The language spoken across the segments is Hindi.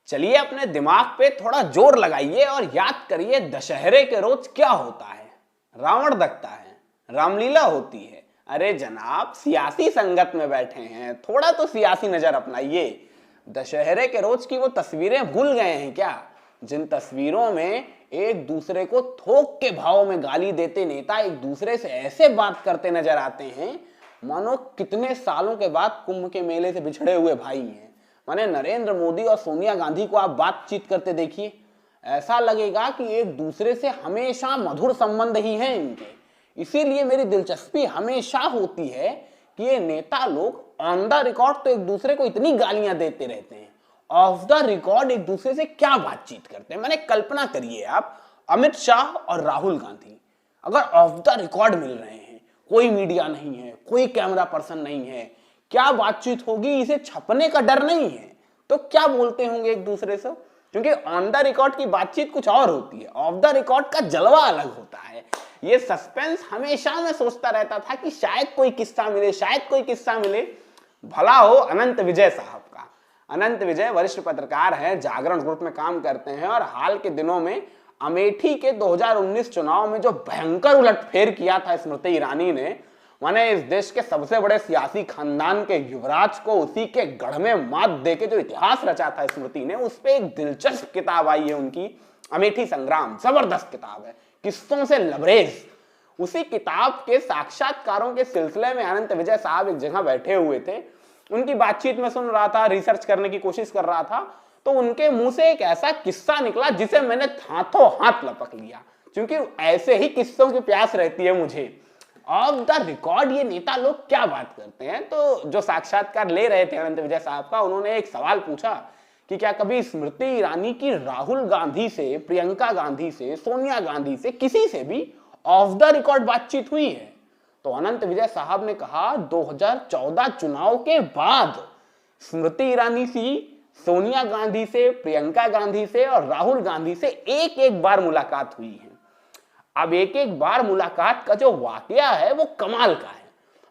चलिए अपने दिमाग पे थोड़ा जोर लगाइए और याद करिए दशहरे के रोज क्या होता है। रावण दगता है, रामलीला होती है। अरे जनाब, सियासी संगत में बैठे हैं, थोड़ा तो सियासी नजर अपनाइए। दशहरे के रोज की वो तस्वीरें भूल गए हैं क्या, जिन तस्वीरों में एक दूसरे को थोक के भाव में गाली देते नेता एक दूसरे से ऐसे बात करते नजर आते हैं मानो कितने सालों के बाद कुंभ के मेले से बिछड़े हुए भाई हैं। माने नरेंद्र मोदी और सोनिया गांधी को आप बातचीत करते देखिए, ऐसा लगेगा कि एक दूसरे से हमेशा मधुर संबंध ही हैं इनके। इसीलिए मेरी दिलचस्पी हमेशा होती है कि ये नेता लोग ऑन द रिकॉर्ड तो एक दूसरे को इतनी गालियां देते रहते हैं, ऑफ द रिकॉर्ड एक दूसरे से क्या बातचीत करते हैं। मैंने कल्पना करिए आप, अमित शाह और राहुल गांधी अगर ऑफ द रिकॉर्ड मिल रहे हैं, कोई मीडिया नहीं है, कोई कैमरा पर्सन नहीं है, क्या बातचीत होगी, इसे छपने का डर नहीं है तो क्या बोलते होंगे एक दूसरे से। क्योंकि ऑन द रिकॉर्ड की बातचीत कुछ और होती है, ऑफ द रिकॉर्ड का जलवा अलग होता है। ये सस्पेंस हमेशा मैं सोचता रहता था कि शायद कोई किस्सा मिले, शायद कोई किस्सा मिले। भला हो अनंत विजय साहब का। अनंत विजय वरिष्ठ पत्रकार हैं, जागरण ग्रुप में काम करते हैं और हाल के दिनों में अमेठी के 2019 चुनाव में जो भयंकर उलटफेर किया था स्मृति ईरानी ने, माने इस देश के सबसे बड़े सियासी खानदान के युवराज को उसी के गढ़ में मात देके जो इतिहास रचा था स्मृति ने, उस पे एक दिलचस्प किताब आई है उनकी, अमेठी संग्राम। जबरदस्त किताब है, किस्सों से लबरेज। उसी किताब के साक्षात्कारों के सिलसिले में अनंत विजय साहब एक जगह बैठे हुए थे, उनकी बातचीत में सुन रहा था, रिसर्च करने की कोशिश कर रहा था, तो उनके मुंह से एक ऐसा किस्सा निकला जिसे मैंने हाथों हाथ लपक लिया। क्योंकि ऐसे ही किस्सों की प्यास रहती है मुझे। ऑफ द रिकॉर्ड ये नेता लोग क्या बात करते हैं। तो जो साक्षात्कार ले रहे थे अनंत विजय साहब का, उन्होंने एक सवाल पूछा कि क्या कभी स्मृति ईरानी की राहुल गांधी से, प्रियंका गांधी से, सोनिया गांधी से, किसी से भी ऑफ द रिकॉर्ड बातचीत हुई है। तो अनंत विजय साहब ने कहा 2014 चुनाव के बाद स्मृति ईरानी से, सोनिया गांधी से, प्रियंका गांधी से और राहुल गांधी से एक एक बार मुलाकात हुई है। अब एक एक बार मुलाकात का जो वाकया है वो कमाल का है।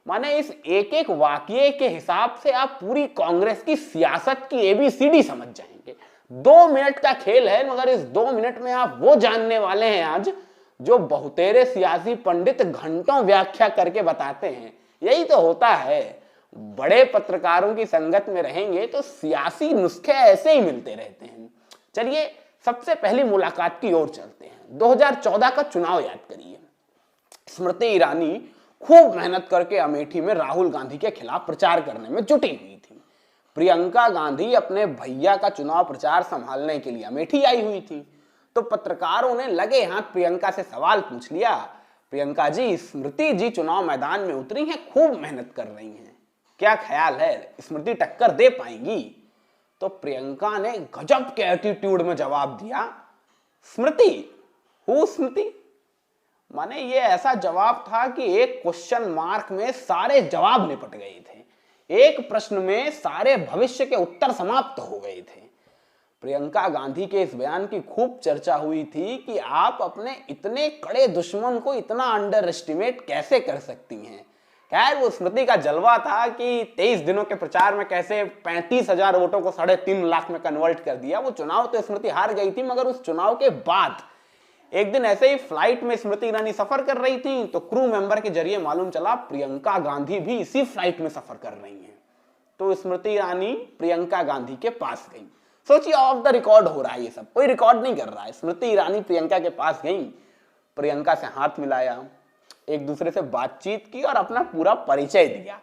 माने इस एक एक वाकये के हिसाब से आप पूरी कांग्रेस की सियासत की एबीसीडी समझ जाएंगे। 2 मिनट का खेल है, मगर इस 2 मिनट में आप वो जानने वाले हैं आज जो बहुतेरे सियासी पंडित घंटों व्याख्या करके बताते हैं। यही तो होता है, बड़े पत्रकारों की संगत में रहेंगे तो सियासी नुस्खे ऐसे ही मिलते रहते हैं। चलिए सबसे पहली मुलाकात की ओर चलते हैं। 2014 का चुनाव याद करिए। स्मृति ईरानी खूब मेहनत करके अमेठी में राहुल गांधी के खिलाफ प्रचार करने में जुटी हुई थी। प्रियंका गांधी अपने भैया का चुनाव प्रचार संभालने के लिए अमेठी आई हुई थी। तो पत्रकारों ने लगे हाथ प्रियंका से सवाल पूछ लिया, प्रियंका जी, स्मृति जी चुनाव मैदान में उतरी हैं, खूब मेहनत कर रही हैं, क्या ख्याल है स्मृति टक्कर दे पाएंगी। तो प्रियंका ने गजब के एटीट्यूड में जवाब दिया, स्मृति? हु स्मृति? माने ये ऐसा जवाब था कि एक क्वेश्चन मार्क में सारे जवाब निपट गए थे, एक प्रश्न में सारे भविष्य के उत्तर समाप्त हो गए थे। प्रियंका गांधी के इस बयान की खूब चर्चा हुई थी कि आप अपने इतने कड़े दुश्मन को इतना अंडर एस्टिमेट कैसे कर सकती हैं। खैर वो स्मृति का जलवा था कि 23 दिनों के प्रचार में कैसे 35,000 वोटों को 3.5 लाख में कन्वर्ट कर दिया। वो चुनाव तो स्मृति हार गई थी, मगर उस चुनाव के बाद एक दिन ऐसे ही फ्लाइट में स्मृति ईरानी सफर कर रही थी तो क्रू मेंबर के जरिए मालूम चला प्रियंका गांधी भी इसी फ्लाइट में सफर कर रही हैं। तो स्मृति ईरानी प्रियंका गांधी के पास गई। सोचिए ऑफ द रिकॉर्ड हो रहा है, ये सब कोई रिकॉर्ड नहीं कर रहा है। स्मृति ईरानी प्रियंका के पास गई, प्रियंका से हाथ मिलाया, एक दूसरे से बातचीत की और अपना पूरा परिचय दिया।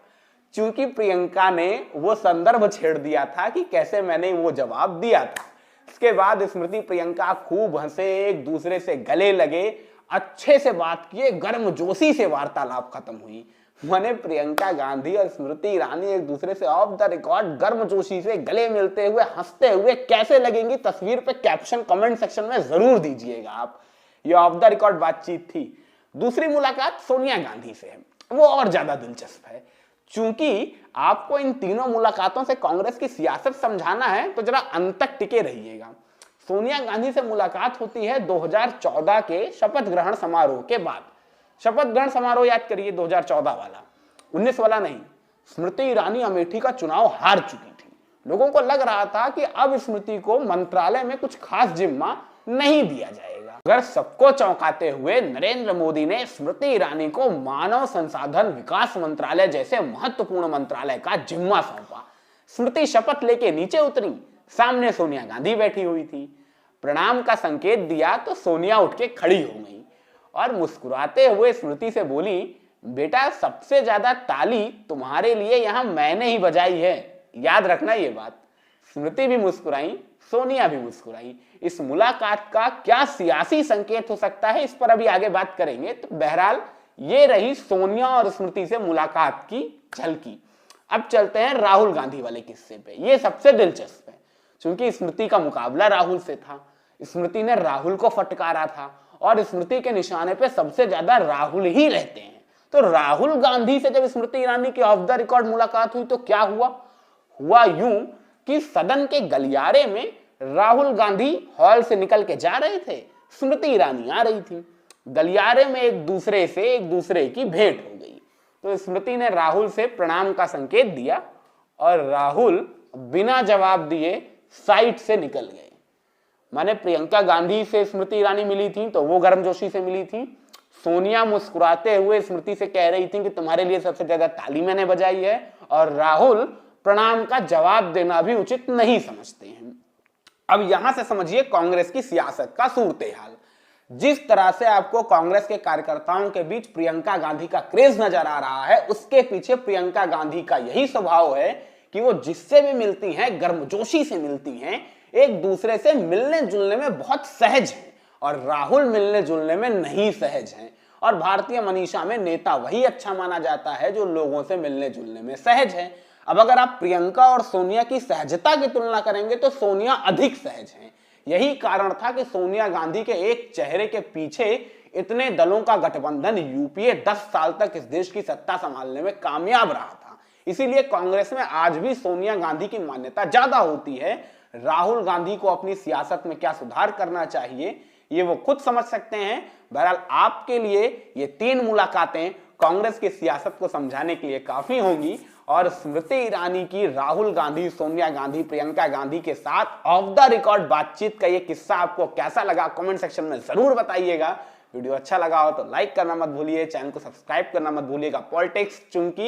चूंकि प्रियंका ने वो संदर्भ छेड़ दिया था कि कैसे मैंने वो जवाब दिया था। इसके बाद स्मृति प्रियंका खूब हंसे, एक दूसरे से गले लगे, अच्छे से बात किए, गर्मजोशी से वार्तालाप खत्म हुई। माने प्रियंका गांधी और स्मृति ईरानी एक दूसरे से ऑफ द रिकॉर्ड गर्मजोशी से गले मिलते हुए, हंसते हुए कैसे लगेंगी तस्वीर पे कैप्शन कमेंट सेक्शन में जरूर दीजिएगा आप। ये ऑफ द रिकॉर्ड बातचीत थी। दूसरी मुलाकात सोनिया गांधी से है, वो और ज्यादा दिलचस्प है। चूंकि आपको इन तीनों मुलाकातों से कांग्रेस की सियासत समझाना है तो जरा अंत तक टिके रहिएगा। सोनिया गांधी से मुलाकात होती है 2014 के शपथ ग्रहण समारोह के बाद। शपथ ग्रहण समारोह याद करिए, 2014 वाला, 19 वाला नहीं। स्मृति ईरानी अमेठी का चुनाव हार चुकी थी, लोगों को लग रहा था कि अब स्मृति को मंत्रालय में कुछ खास जिम्मा नहीं दिया जाएगा। अगर सबको चौंकाते हुए नरेंद्र मोदी ने स्मृति ईरानी को मानव संसाधन विकास मंत्रालय जैसे महत्वपूर्ण मंत्रालय का जिम्मा सौंपा। स्मृति शपथ लेके नीचे उतरी, सामने सोनिया गांधी बैठी हुई थी। प्रणाम का संकेत दिया तो सोनिया उठ के खड़ी हो गई और मुस्कुराते हुए स्मृति से बोली, बेटा सबसे ज्यादा ताली तुम्हारे लिए यहां मैंने ही बजाई है, याद रखना ये बात। स्मृति भी मुस्कुराई, सोनिया भी मुस्कुराई। इस मुलाकात का क्या सियासी संकेत हो सकता है, इस पर अभी आगे बात करेंगे। तो बहरहाल ये रही सोनिया और स्मृति से मुलाकात की झलकी। अब चलते हैं राहुल गांधी वाले किस्से पे। ये सबसे दिलचस्प है क्योंकि स्मृति का मुकाबला राहुल से था। स्मृति ने राहुल को फटकारा था और स्मृति के निशाने पे सबसे ज्यादा राहुल ही रहते हैं। तो राहुल गांधी से जब स्मृति ईरानी की ऑफ द रिकॉर्ड मुलाकात हुई तो क्या हुआ यूं कि सदन के गलियारे में राहुल गांधी हॉल से निकल के जा रहे थे, स्मृति ईरानी आ रही थी। गलियारे में एक दूसरे की भेंट हो गई। तो स्मृति ने राहुल से प्रणाम का संकेत दिया और राहुल बिना जवाब दिए साइड से निकल गए। माने प्रियंका गांधी से स्मृति ईरानी मिली थी तो वो गर्मजोशी से मिली थी। सोनिया मुस्कुराते हुए स्मृति से कह रही थी कि तुम्हारे लिए सबसे ज्यादा ताली मैंने बजाई है, और राहुल प्रणाम का जवाब देना भी उचित नहीं समझते हैं। अब यहां से समझिए कांग्रेस की सियासत का सूरत हाल। जिस तरह से आपको कांग्रेस के कार्यकर्ताओं के बीच प्रियंका गांधी का क्रेज नजर आ रहा है, उसके पीछे प्रियंका गांधी का यही स्वभाव है कि वो जिससे भी मिलती हैं गर्मजोशी से मिलती हैं, एक दूसरे से मिलने जुलने में बहुत सहज है, और राहुल मिलने जुलने में नहीं सहज हैं। और भारतीय मनीषा में नेता वही अच्छा माना जाता है जो लोगों से मिलने जुलने में सहज है। अब अगर आप प्रियंका और सोनिया की सहजता की तुलना करेंगे तो सोनिया अधिक सहज हैं। यही कारण था कि सोनिया गांधी के एक चेहरे के पीछे इतने दलों का गठबंधन यूपीए 10 साल तक इस देश की सत्ता संभालने में कामयाब रहा था। इसीलिए कांग्रेस में आज भी सोनिया गांधी की मान्यता ज्यादा होती है। राहुल गांधी को अपनी सियासत में क्या सुधार करना चाहिए ये वो खुद समझ सकते हैं। बहरहाल आपके लिए ये 3 मुलाकातें कांग्रेस की सियासत को समझाने के लिए काफी होंगी, और स्मृति ईरानी की राहुल गांधी, सोनिया गांधी, प्रियंका गांधी के साथ ऑफ द रिकॉर्ड बातचीत का ये किस्सा आपको कैसा लगा कमेंट सेक्शन में जरूर बताइएगा। वीडियो अच्छा लगा हो तो लाइक करना मत भूलिए, चैनल को सब्सक्राइब करना मत भूलिएगा। पॉलिटिक्स चूंकि